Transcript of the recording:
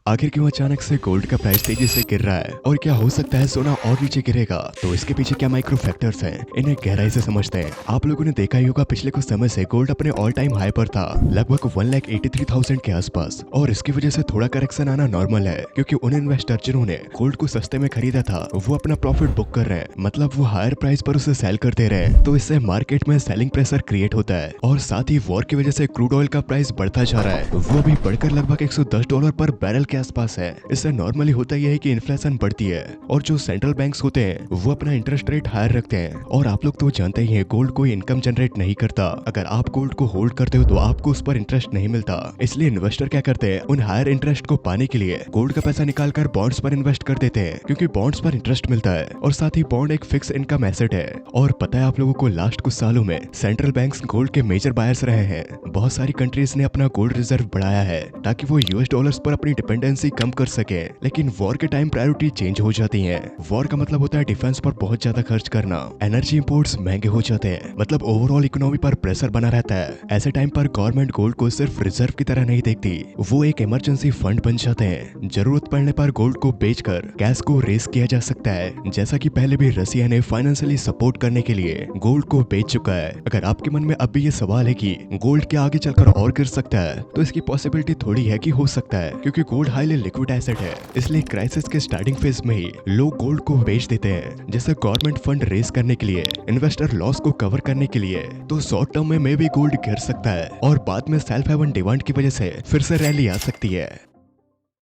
आखिर क्यों अचानक से गोल्ड का प्राइस तेजी से गिर रहा है और क्या हो सकता है सोना और नीचे गिरेगा? तो इसके पीछे क्या माइक्रो फैक्टर्स हैं, इन्हें गहराई से समझते हैं। आप लोगों ने देखा ही होगा पिछले कुछ समय से गोल्ड अपने ऑल टाइम हाई पर था, लगभग 1,83,000 के आसपास। और इसकी वजह से थोड़ा करेक्शन आना नॉर्मल है, क्योंकि उन इन्वेस्टर जिन्होंने गोल्ड को सस्ते में खरीदा था वो अपना प्रॉफिट बुक कर रहे हैं, मतलब वो हायर प्राइस पर उसे सेल कर दे रहे हैं। तो इससे मार्केट में सेलिंग प्रेशर क्रिएट होता है और साथ ही वॉर की वजह से क्रूड ऑयल का प्राइस बढ़ता जा रहा है। वो अभी बढ़कर लगभग $110 पर बैरल के आसपास है। इससे नॉर्मली होता यह है कि इन्फ्लेशन बढ़ती है और जो सेंट्रल बैंक्स होते हैं वो अपना इंटरेस्ट रेट हायर रखते हैं। और आप लोग तो जानते ही हैं गोल्ड कोई इनकम जनरेट नहीं करता। अगर आप गोल्ड को होल्ड करते हो तो आपको उस पर इंटरेस्ट नहीं मिलता। इसलिए इन्वेस्टर क्या करते हैं, उन हायर इंटरेस्ट को पाने के लिए गोल्ड का पैसा निकाल कर बॉन्ड्स पर इन्वेस्ट कर देते हैं, क्योंकि बॉन्ड्स पर इंटरेस्ट मिलता है और साथ ही बॉन्ड एक फिक्स इनकम एसेट है। और पता है आप लोगों को, लास्ट कुछ सालों में सेंट्रल बैंक्स गोल्ड के मेजर बायर्स रहे हैं। बहुत सारी कंट्रीज ने अपना गोल्ड रिजर्व बढ़ाया है ताकि वो यूएस डॉलर्स पर अपनी डिपेंडेंसी कम कर सके। लेकिन वॉर के टाइम प्रायोरिटी चेंज हो जाती है। वॉर का मतलब होता है डिफेंस पर बहुत ज्यादा खर्च करना, एनर्जी इंपोर्ट्स महंगे हो जाते हैं, मतलब ओवरऑल इकोनॉमी पर प्रेशर बना रहता है। ऐसे टाइम पर गवर्नमेंट गोल्ड को सिर्फ रिजर्व की तरह नहीं देखती, वो एक इमरजेंसी फंड बन जाते हैं। जरूरत पड़ने पर गोल्ड को बेचकर कैश को रेस किया जा सकता है, जैसा कि पहले भी रसिया ने फाइनेंशियली सपोर्ट करने के लिए गोल्ड को बेच चुका है। अगर आपके मन में अब भी ये सवाल है कि गोल्ड क्या आगे चलकर और गिर सकता है, तो इसकी पॉसिबिलिटी थोड़ी है कि हो सकता है, क्योंकि गोल्ड हाईली लिक्विड एसेट है। इसलिए क्राइसिस के स्टार्टिंग फेज में ही लोग गोल्ड को बेच देते हैं, जैसे गवर्नमेंट फंड रेस करने के लिए, इन्वेस्टर लॉस को कवर करने के लिए। तो शॉर्ट टर्म में भी गोल्ड गिर सकता है और बाद में सेल्फ हेवन डिमांड की वजह से फिर से रैली आ सकती है।